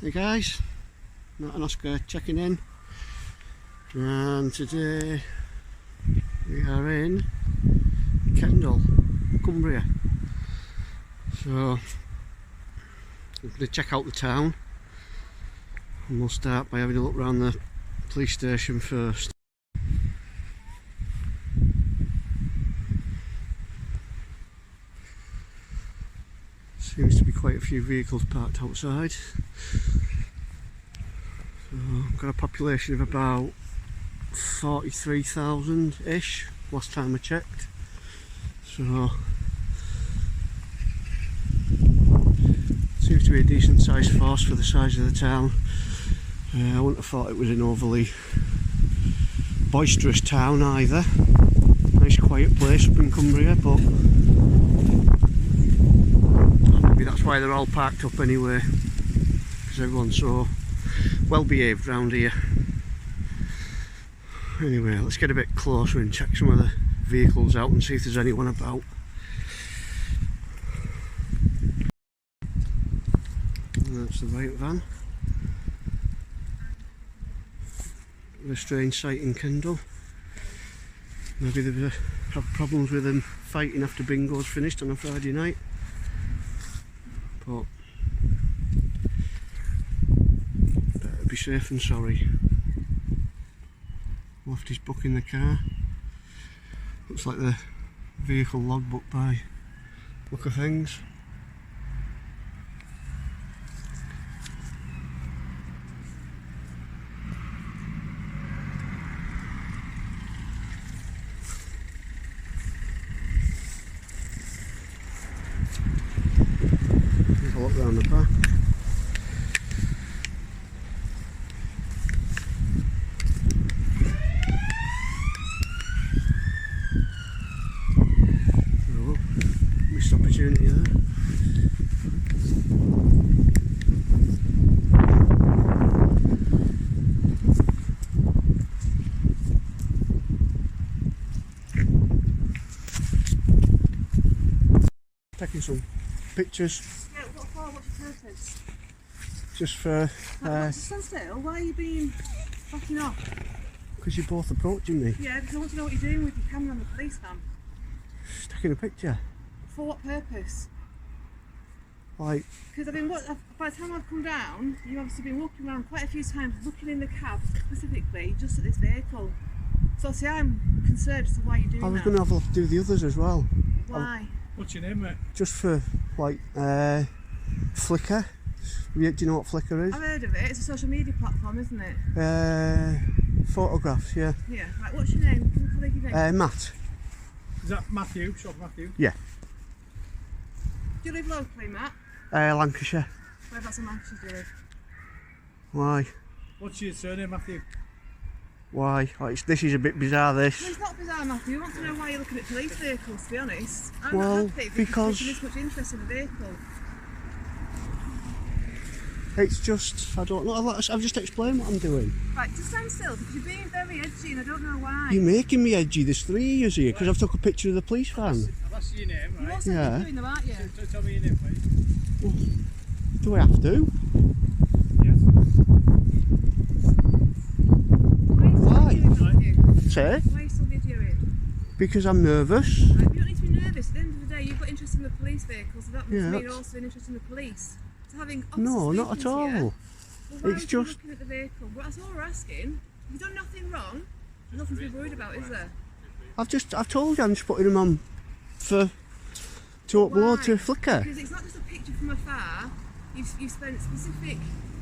Hey guys, Matt and Oscar checking in, and today we are in Kendal, Cumbria. So we're going to check out the town, and we'll start by having a look around the police station first. Seems to be quite a few vehicles parked outside. So I've got a population of about 43,000-ish last time I checked. So seems to be a decent sized force for the size of the town. I wouldn't have thought it was an overly boisterous town either. Nice quiet place up in Cumbria, but maybe that's why they're all parked up anyway, because everyone's so well behaved round here. Anyway, let's get a bit closer and check some of the vehicles out and see if there's anyone about. That's the right van. A strange sight in Kendal. Maybe they've had problems with them fighting after bingo's finished on a Friday night. But better be safe than sorry. Left his book in the car. Looks like the vehicle logbook by look of things. Have a look round the back. Oh, missed opportunity there. Taking some pictures. Yeah, what for? What's your purpose? Just for Stand still. Why are you being backing off? because you're both approaching me. Yeah, because I want to know what you're doing with your camera and the police van. Just taking a picture. For what purpose? Like, Because by the time I've come down, you've obviously been walking around quite a few times, looking in the cab specifically, just at this vehicle. So see, I'm concerned as to why you're doing that. I was going to have a look to do the others as well. Why? What's your name, mate? Just for like Flickr. Do you know what Flickr is? I've heard of it. It's a social media platform, isn't it? Photographs, yeah. Yeah. Right. What's your name? Can you give your name? Matt. Is that Matthew? Shop Matthew? Yeah. Do you live locally, Matt? Lancashire. Whereabouts in Lancashire do you live? Why? What's your surname, Matthew? Why? This is a bit bizarre, No, this. it's not bizarre, Matthew. We want to know why you're looking at police vehicles, to be honest. I'm Well, not happy because you're taking this much interest in the vehicle. it's just, I don't know, I've just explained what I'm doing. Right, just stand still, because you're being very edgy and I don't know why. You're making me edgy. There's 3 years here because I've took a picture of the police van. I've asked you your name, You're right? also Yeah. doing them, aren't you? So tell me your name, please. Do I have to? Yes. Why are you still Why? videoing, Matthew? Say? Why are you still videoing? Because I'm nervous. Right, you don't need to be nervous. At the end of the day, you've got interest in the police vehicle, so that must Yeah, mean that's- you're also an interest in the police. So having officers No, not speaking at to all. you, well, why It's would you be just- looking at the vehicle? Well, that's all we're asking. You've done nothing wrong. There's nothing to be worried about, is there? I've told you I'm just putting them on to upload to Flickr. Because it's not just a picture from afar. You've spent specific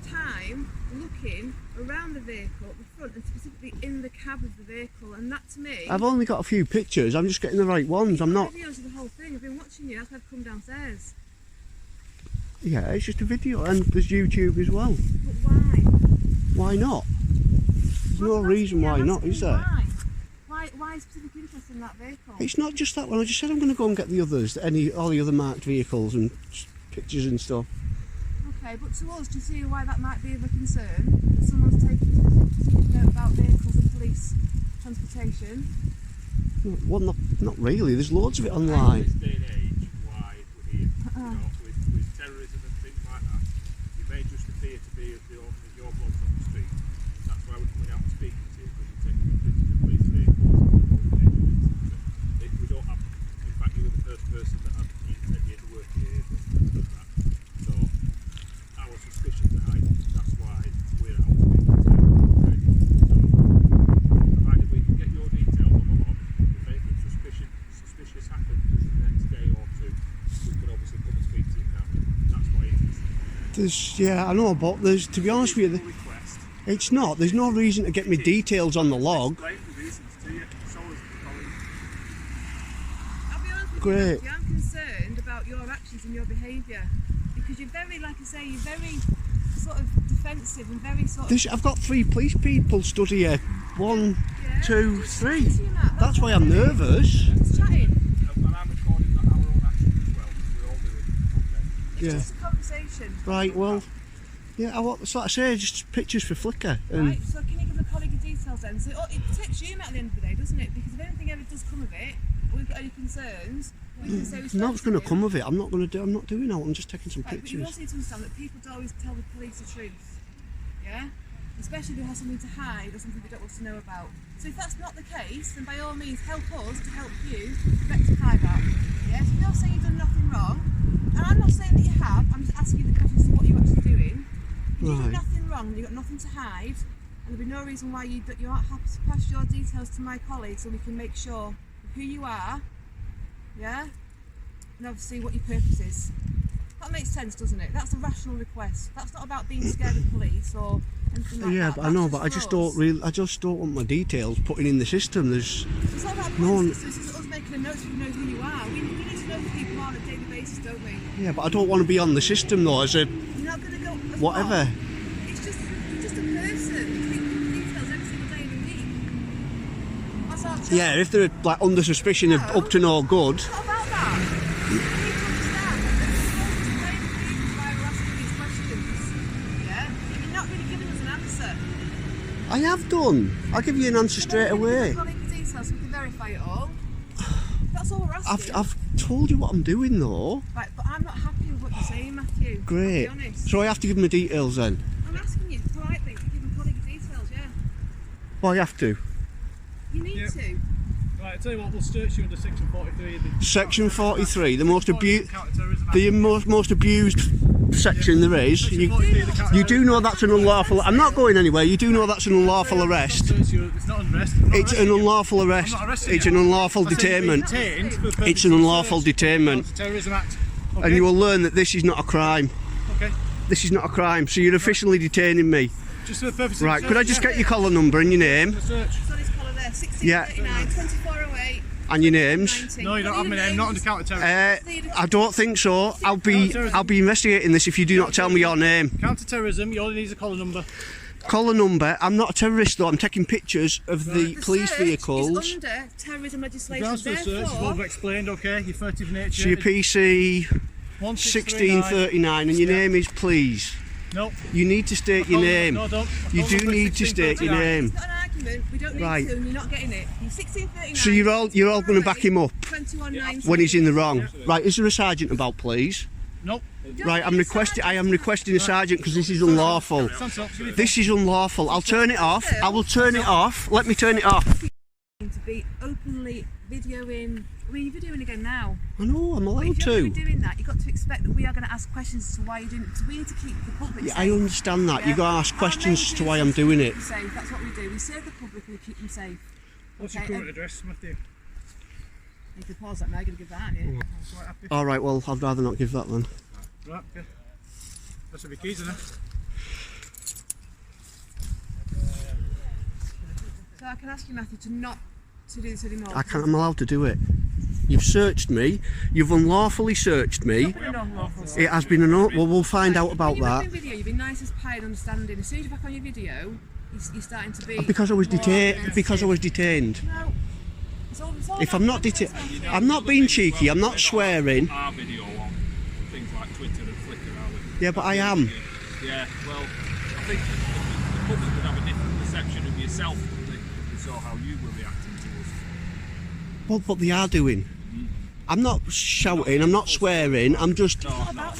time looking around the vehicle, the front, and specifically in the cab of the vehicle, and that to me. I've only got a few pictures. I'm just getting the right ones. I'm not. Videos of the whole thing. I've been watching you. That's why I've come downstairs. Yeah, it's just a video, and there's YouTube as well. But why? Why not? There's no reason why not, is there? Why specific interest in that vehicle? It's not just that one. I just said I'm going to go and get the others, all the other marked vehicles and pictures and stuff. Okay, but to us, do you see why that might be of a concern? That someone's taking specific note about vehicles and police transportation? Well, not really. There's loads of it online. In this day and age, why we're here, you know, with terrorism and things like that, you may just appear to be the your blocks on the street. That's why we're coming out and speaking to you, because you're taking the pictures of police vehicles and the whole thing. We don't have, in fact, you were the first person that I've been 10 years of work here that does that. So our suspicions are high. That's why we're out speaking to you already. So provided we can get your details on the log, if anything suspicious happens in the next day or two, we can obviously come and speak to you now. That's why it is. Yeah, I know, but there's, to be honest with you, Request. it's not. There's no reason to get me details on the log. Explain the reasons to you. So is the colleague. I'll be honest with Great. you, I'm concerned about your actions and your behaviour because you're very, like I say, you're very sort of defensive and very sort of. I've got 3 police people stood here. 1, Yeah, 2, just 3. chatting to you, Matt. That's why I'm nervous. Just chatting. And I'm recording our own actions as well. We're all doing it. Okay. It's Yeah. just a conversation. Right, well, yeah, it's like I say, just pictures for Flickr. And Right, so can you give a colleague your details then? So it protects you at the end of the day, doesn't it? Because if anything ever does come of it, or we've got any concerns, we can say we spoke nothing's going to you. come of it. I'm not doing that. I'm just taking some Right, but you pictures. also need to understand that people don't always tell the police the truth. Yeah? Especially if they have something to hide or something they don't want us to know about. So if that's not the case, then by all means help us to help you rectify that. Yeah? So you're saying you've done nothing wrong, and I'm not saying that you have, I'm just asking you the question as to what you're actually doing. If you've done Right. nothing wrong, you've got nothing to hide, and there'll be no reason why you aren't happy to pass your details to my colleagues so we can make sure of who you are, yeah? And obviously what your purpose is. That makes sense, doesn't it? That's a rational request. That's not about being scared of police or anything like Yeah, that. but I know, That's but I just for us. don't really. I just don't want my details putting in the system. There's It's not about no one- police, it's just us making a note so we know who you are. We need to know who people are on a daily basis, don't we? yeah, but I don't want to be on the system though as a You're not going to go. of whatever. what? It's just you're just a person. You keep giving details every single day of the week. That's our job. Yeah, if they're like under suspicion of up to no good. It's not about that. You need to understand that we're supposed to blame the people why we're asking these questions. Yeah? You're not really giving us an answer. I have done. I'll give you an answer straight away. Give us the details so we can verify it all. That's all we're asking. I've told you what I'm doing though. Right, but I'm not happy with what you're saying, Matthew. Great. I'll be honest. So I have to give them the details then. I'm asking you politely to give a colleague your details, yeah? Well, I have to. You need Yep. to. Right, I tell you what, we'll search you under section 43. Section 43, the most abused, Counter-terrorism Act. the most abused section there is. Section 43 of the You Counter-Terrorism do know that's an unlawful. I'm not going anywhere. You do know that's an unlawful arrest. It's not an arrest. I'm not It's an arresting you. unlawful I'm arrest. not arresting It's you. an unlawful I said you're being detainment. detained for the purpose It's an of unlawful search. detainment. Counter-Terrorism Act. Okay. And you will learn that this is not a crime. Okay. This is not a crime. So you're officially detaining me. Just for the purpose Right, of could I just get your collar number and your name? the search? It's on his collar there, 1639, 2408. And your names? 19. No, you don't have my name. Not under counter-terrorism. I don't think so. I'll be investigating this if you do not tell me your name. Counter-terrorism. You only need a collar number. Collar number. I'm not a terrorist though. I'm taking pictures of the The police search vehicles. is under terrorism legislation. Grounds for the search. You've all Therefore, explained. Okay. Your furtive nature. So your PC 1639 and your name is please. No. You need to state your name. No, don't. You do need to state your name. it's not an argument. We don't need Right. to, and you're not getting it. You're 1639. So you're all going to back him up 2119. when he's in the wrong. Right, is there a sergeant about, please? No. Right, I am requesting a sergeant because this is unlawful. Stand up. Give me a This is unlawful. I'll turn it off. I will turn it off. Let me turn it off. To be openly videoing. I mean, you're videoing again now. I know, I'm But allowed if you're going to. to be doing that, you've got to expect that we are going to ask questions as to why you're doing it. Because we need to keep the public Yeah, safe. I understand that. Yeah? You've got to ask Our questions main as to duty why is I'm to doing keep it. them safe. That's what we do. We serve the public and we keep them safe. What's your Okay, current address, Matthew? You can pause that now. You're going to give that, aren't you? Quite happy. All right, well, I'd rather not give that then. Right. Okay. That's your keys, isn't it? So I can ask you, Matthew, to not to do this anymore. I'm allowed to do it. You've searched me. You've unlawfully searched me. It has been well, we'll find out about that. When you're video, you've been nice as pie and understanding. As soon as you're back on your video, you're starting to be. Because I was more detained. against Because I it. was detained. No. It's all If about I'm not context, detained, Matthew. I'm not being cheeky. I'm not swearing. Our video on things like Twitter and Flickr, are we? Yeah, but I am. Yeah, well, I think the public would have a different perception of yourself if they saw how you were reacting to us. Well, but they are doing. I'm not shouting, I'm not swearing, I'm just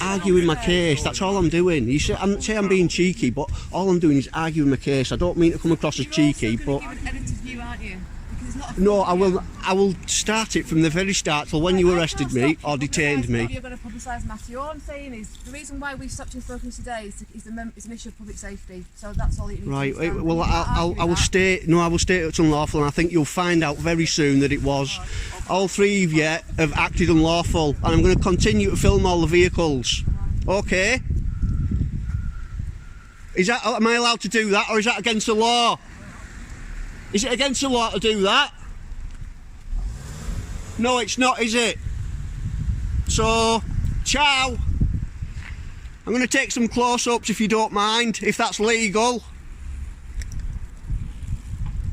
arguing my case. That's all I'm doing. You say I'm being cheeky, but all I'm doing is arguing my case. I don't mean to come across as cheeky, but You're also going to give an edited view, aren't you? Because it's not a no, full video. I will start it from the very start till when you arrested me or detained me. You're going to publicise Matthew. All I'm saying is the reason why we stopped him spoken today is an issue of public safety. So that's all you need Right. to understand. Well, I will state. No, I will state it's unlawful, and I think you'll find out very soon that it was. All three of you have acted unlawful, and I'm going to continue to film all the vehicles. Okay. Am I allowed to do that, or is that against the law? Is it against the law to do that? No, it's not, is it? So, ciao. I'm going to take some close-ups if you don't mind, if that's legal.